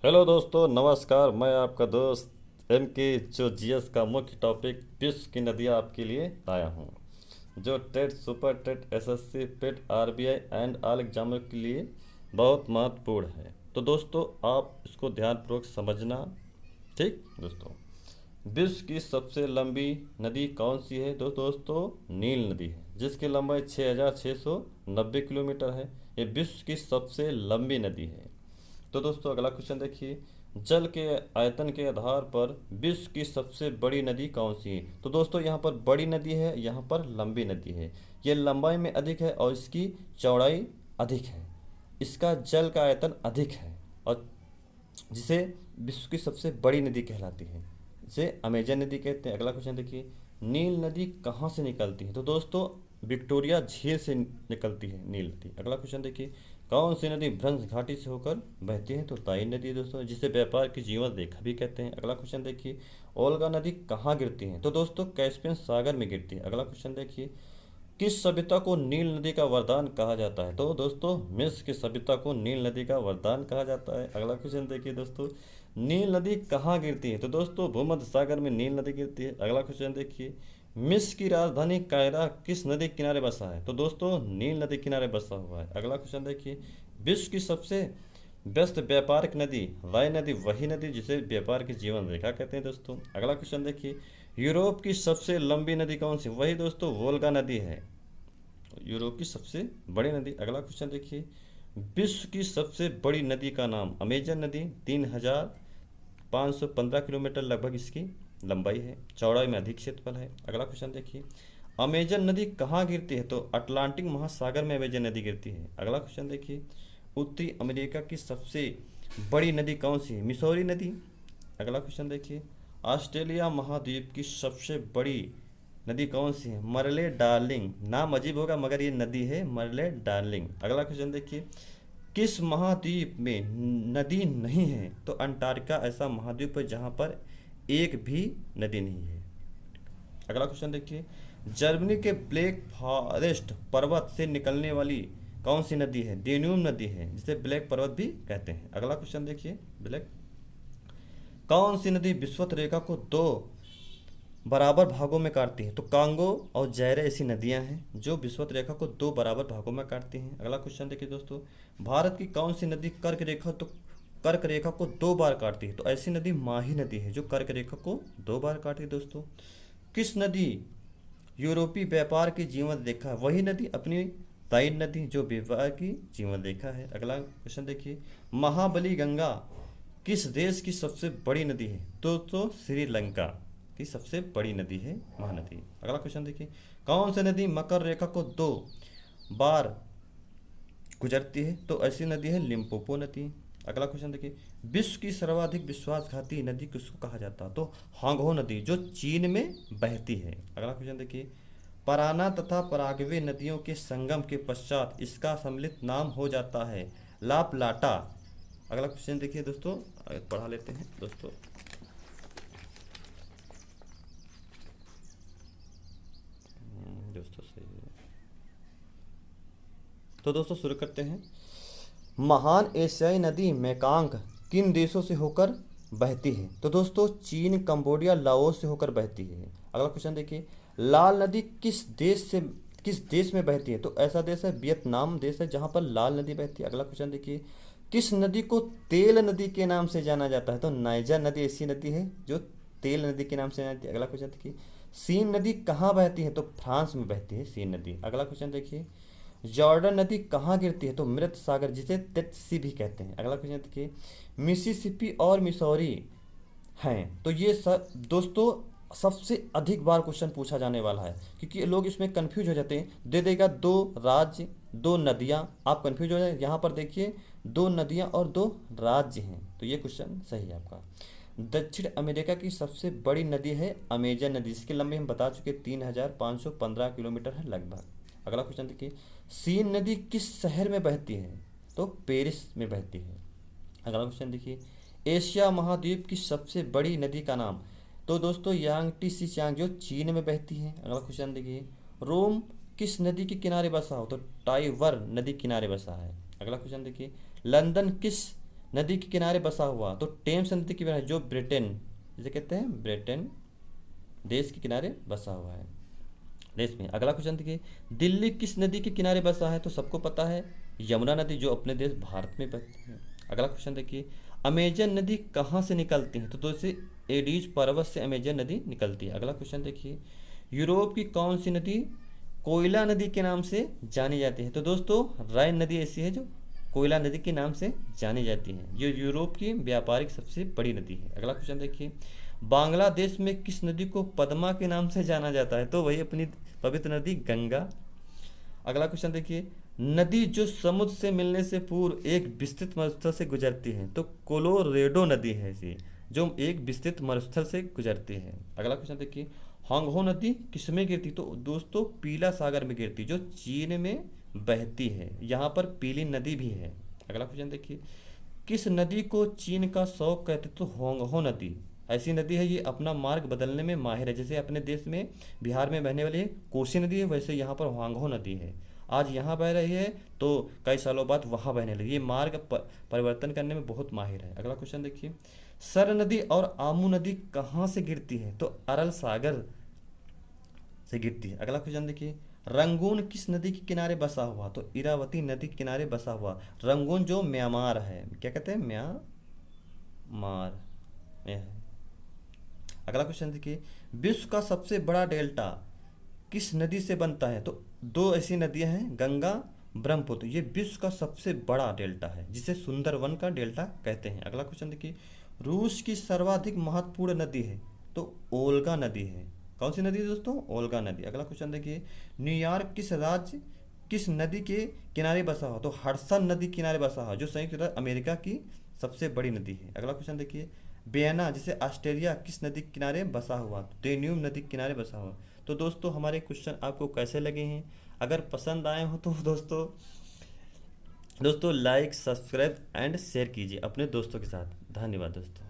Hello दोस्तों, नमस्कार। मैं आपका दोस्त एम के, जो जीएस का मुख्य टॉपिक विश्व की नदियाँ आपके लिए लाया हूँ, जो TET, super TET, SSC, PET, RBI and all एग्जामर के लिए बहुत महत्वपूर्ण है। तो दोस्तों, आप इसको ध्यानपूर्वक समझना। ठीक दोस्तों, विश्व की सबसे लंबी नदी कौन सी है? दोस्तों, नील नदी है, जिसकी लंबाई 6,690 किलोमीटर है। ये विश्व की सबसे लंबी नदी है। तो दोस्तों, अगला क्वेश्चन देखिए। जल के आयतन के आधार पर विश्व की सबसे बड़ी नदी कौन सी है? तो दोस्तों, यहाँ पर बड़ी नदी है, यहाँ पर लंबी नदी है। ये लंबाई में अधिक है और इसकी चौड़ाई अधिक है। इसका जल का आयतन अधिक है और जिसे विश्व की सबसे बड़ी नदी कहलाती है। इसे अमेजन नदी कहते हैं। अगला क्वेश्चन देखिए। नील नदी कहाँ से निकलती है? तो दोस्तों, विक्टोरिया झील से निकलती है नील नदी। अगला क्वेश्चन देखिए। कौन सी नदी भ्रंश घाटी से होकर बहती है? तो ताई नदी है दोस्तों, जिसे व्यापार की जीवन रेखा भी कहते हैं। अगला क्वेश्चन देखिए। ओल्गा नदी कहाँ गिरती है? तो दोस्तों, कैस्पियन सागर में गिरती है। अगला क्वेश्चन देखिए। किस सभ्यता को नील नदी का वरदान कहा जाता है? तो दोस्तों, मिस्र की सभ्यता को नील नदी का वरदान कहा जाता है। अगला क्वेश्चन देखिए दोस्तों। नील नदी कहाँ गिरती है? तो दोस्तों, भूमध्य सागर में नील नदी गिरती है। अगला क्वेश्चन देखिए। मिस्र की राजधानी कायरा किस नदी के किनारे बसा है? तो दोस्तों, नील नदी किनारे बसा हुआ है। अगला क्वेश्चन देखिए। विश्व की सबसे व्यस्त व्यापारिक नदी राय नदी वही नदी जिसे व्यापार की जीवन रेखा कहते हैं दोस्तों। अगला क्वेश्चन देखिए। यूरोप की सबसे लंबी नदी कौन सी? वही दोस्तों, वोल्गा नदी है, यूरोप की सबसे बड़ी नदी। अगला क्वेश्चन देखिए। विश्व की सबसे बड़ी नदी का नाम? अमेजन नदी। 3,515 किलोमीटर लगभग इसकी लंबाई है, चौड़ाई में अधिक क्षेत्रफल है। अगला क्वेश्चन देखिए। अमेजन नदी कहाँ गिरती है? तो अटलांटिक महासागर में अमेजन नदी गिरती है। अगला क्वेश्चन देखिए। उत्तरी अमेरिका की सबसे बड़ी नदी कौन सी है? मिसौरी नदी। अगला क्वेश्चन देखिए। ऑस्ट्रेलिया महाद्वीप की सबसे बड़ी नदी कौन सी है? मरले डार्लिंग। नाम अजीब होगा मगर ये नदी है मरले डार्लिंग। अगला क्वेश्चन देखिए। किस महाद्वीप में नदी नहीं है? तो अंटार्कटिका ऐसा महाद्वीप है जहाँ पर एक भी नदी नहीं है। अगला क्वेश्चन देखिए। जर्मनी के ब्लैक फॉरेस्ट पर्वत से निकलने वाली कौन सी नदी है? डेन्यूब नदी है, जिसे ब्लैक पर्वत भी कहते हैं। अगला क्वेश्चन देखिए। ब्लैक कौन सी नदी विषुवत रेखा को दो बराबर भागों में काटती है? तो कांगो और जैरे ऐसी नदियां हैं जो विषुवत रेखा को दो बराबर भागों में काटती हैं। अगला क्वेश्चन देखिए दोस्तों। भारत की कौन सी नदी कर्क रेखा को दो बार काटती है? तो ऐसी नदी माही नदी है जो कर्क रेखा को दो बार काटती है दोस्तों। किस नदी यूरोपीय व्यापार की जीवन रेखा है? वही नदी अपनी राइन नदी जो व्यापार की जीवन रेखा है। अगला क्वेश्चन देखिए। महाबली गंगा किस देश की सबसे बड़ी नदी है? तो श्रीलंका की सबसे बड़ी नदी है महानदी। अगला क्वेश्चन देखिए। कौन सी नदी मकर रेखा को दो बार गुजरती है? तो ऐसी नदी है लिम्पोपो नदी। अगला क्वेश्चन देखिए। विश्व की सर्वाधिक विश्वासघाती नदी किसको कहा जाता है? तो हांगहो नदी जो चीन में बहती है। अगला क्वेश्चन देखिए। पराना तथा पराग्वे नदियों के संगम के पश्चात इसका सम्मिलित नाम हो जाता है ला प्लाटा। अगला क्वेश्चन देखिए दोस्तों, पढ़ा लेते हैं दोस्तों। दोस्तों सही है। तो दोस्तों शुरू करते हैं। महान एशियाई नदी मेकांग किन देशों से होकर बहती है? तो दोस्तों, चीन, कंबोडिया, लाओस से होकर बहती है। अगला क्वेश्चन देखिए। लाल नदी किस देश में बहती है? तो ऐसा देश है वियतनाम देश है जहाँ पर लाल नदी बहती है। अगला क्वेश्चन देखिए। किस नदी को तेल नदी के नाम से जाना जाता है? तो नाइजर नदी ऐसी नदी है जो तेल नदी के नाम से जानी जाती है। अगला क्वेश्चन देखिए। सीन नदी कहाँ बहती है? तो फ्रांस में बहती है सीन नदी। अगला क्वेश्चन देखिए। जॉर्डन नदी कहाँ गिरती है? तो मृत सागर, जिसे डेड सी भी कहते हैं। अगला क्वेश्चन देखिए। मिसिसिपी और मिसौरी हैं, तो ये सब दोस्तों सबसे अधिक बार क्वेश्चन पूछा जाने वाला है, क्योंकि लोग इसमें कंफ्यूज हो जाते हैं। दे देगा दो राज्य दो नदियाँ, आप कंफ्यूज हो जाए। यहाँ पर देखिए दो नदियाँ और दो राज्य हैं, तो ये क्वेश्चन सही है आपका। दक्षिण अमेरिका की सबसे बड़ी नदी है अमेजन नदी, जिसकी लंबाई हम बता चुके 3,515 किलोमीटर है लगभग। अगला क्वेश्चन देखिए। सीन नदी किस शहर में बहती है? तो पेरिस में बहती है। अगला क्वेश्चन देखिए। एशिया महाद्वीप की सबसे बड़ी नदी का नाम? तो दोस्तों, यांगटी सियांग जो चीन में बहती है। अगला क्वेश्चन देखिए। रोम किस नदी के किनारे बसा हो? तो टाइवर नदी किनारे बसा है। अगला क्वेश्चन देखिए। लंदन किस नदी के किनारे बसा हुआ, तो टेम्स नदी के किनारे, जो ब्रिटेन, जिसे कहते हैं ब्रिटेन देश के किनारे बसा हुआ है देश में। अगला क्वेश्चन देखिए, दिल्ली किस नदी के किनारे बसा है? तो सबको पता है यमुना नदी, जो अपने देश भारत में बहती है। अगला क्वेश्चन देखिए, अमेजन नदी कहाँ से निकलती है? तो दोस्तों एडीज पर्वत से अमेजन नदी निकलती है। अगला क्वेश्चन देखिए, यूरोप की कौन सी नदी कोयला नदी के नाम से जानी जाती है? तो दोस्तों राइन नदी ऐसी है जो कोयला नदी के नाम से जानी जाती है। ये यूरोप की व्यापारिक सबसे बड़ी नदी है। अगला क्वेश्चन देखिए, बांग्लादेश में किस नदी को पद्मा के नाम से जाना जाता है? तो वही अपनी पवित्र नदी गंगा। अगला क्वेश्चन देखिए, नदी जो समुद्र से मिलने से पूर्व एक विस्तृत मरुस्थल से गुजरती है? तो कोलोरेडो नदी है ऐसी, जो एक विस्तृत मरुस्थल से गुजरती है। अगला क्वेश्चन देखिए, होंगहो नदी किसमें गिरती? तो दोस्तों पीला सागर में गिरती, जो चीन में बहती है। यहाँ पर पीली नदी भी है। अगला क्वेश्चन देखिए, किस नदी को चीन का शौक कहते? तो होंगहो नदी ऐसी नदी है, ये अपना मार्ग बदलने में माहिर है। जैसे अपने देश में बिहार में बहने वाली कोसी नदी है, वैसे यहाँ पर होंगहो नदी है। आज यहाँ बह रही है तो कई सालों बाद वहाँ बहने लगी। ये मार्ग परिवर्तन करने में बहुत माहिर है। अगला क्वेश्चन देखिए, सर नदी और आमू नदी कहाँ से गिरती है? तो अरल सागर से गिरती है। अगला क्वेश्चन देखिए, रंगून किस नदी के किनारे बसा हुआ? तो इरावती नदी के किनारे बसा हुआ। रंगून जो म्यांमार है, क्या कहते हैं, म्यांमार में है। अगला क्वेश्चन देखिए, विश्व का सबसे बड़ा डेल्टा किस नदी से बनता है? तो दो ऐसी नदियां हैं, गंगा ब्रह्मपुत्र। ये विश्व का सबसे बड़ा डेल्टा है, जिसे सुंदरवन का डेल्टा कहते हैं। अगला क्वेश्चन देखिए, रूस की सर्वाधिक महत्वपूर्ण नदी है? तो ओल्गा नदी है। कौन सी नदी है दोस्तों? ओल्गा नदी। अगला क्वेश्चन देखिए, न्यूयॉर्क किस राज्य किस नदी के किनारे बसा हुआ? तो हडसन नदी किनारे बसा हुआ, जो संयुक्त राज्य अमेरिका की सबसे बड़ी नदी है। अगला क्वेश्चन देखिए, वियना जिसे ऑस्ट्रेलिया किस नदी के किनारे बसा हुआ? डेन्यूब नदी के किनारे बसा हुआ। तो दोस्तों हमारे क्वेश्चन आपको कैसे लगे हैं? अगर पसंद आए हो तो दोस्तों लाइक, सब्सक्राइब एंड शेयर कीजिए अपने दोस्तों के साथ। धन्यवाद दोस्तों।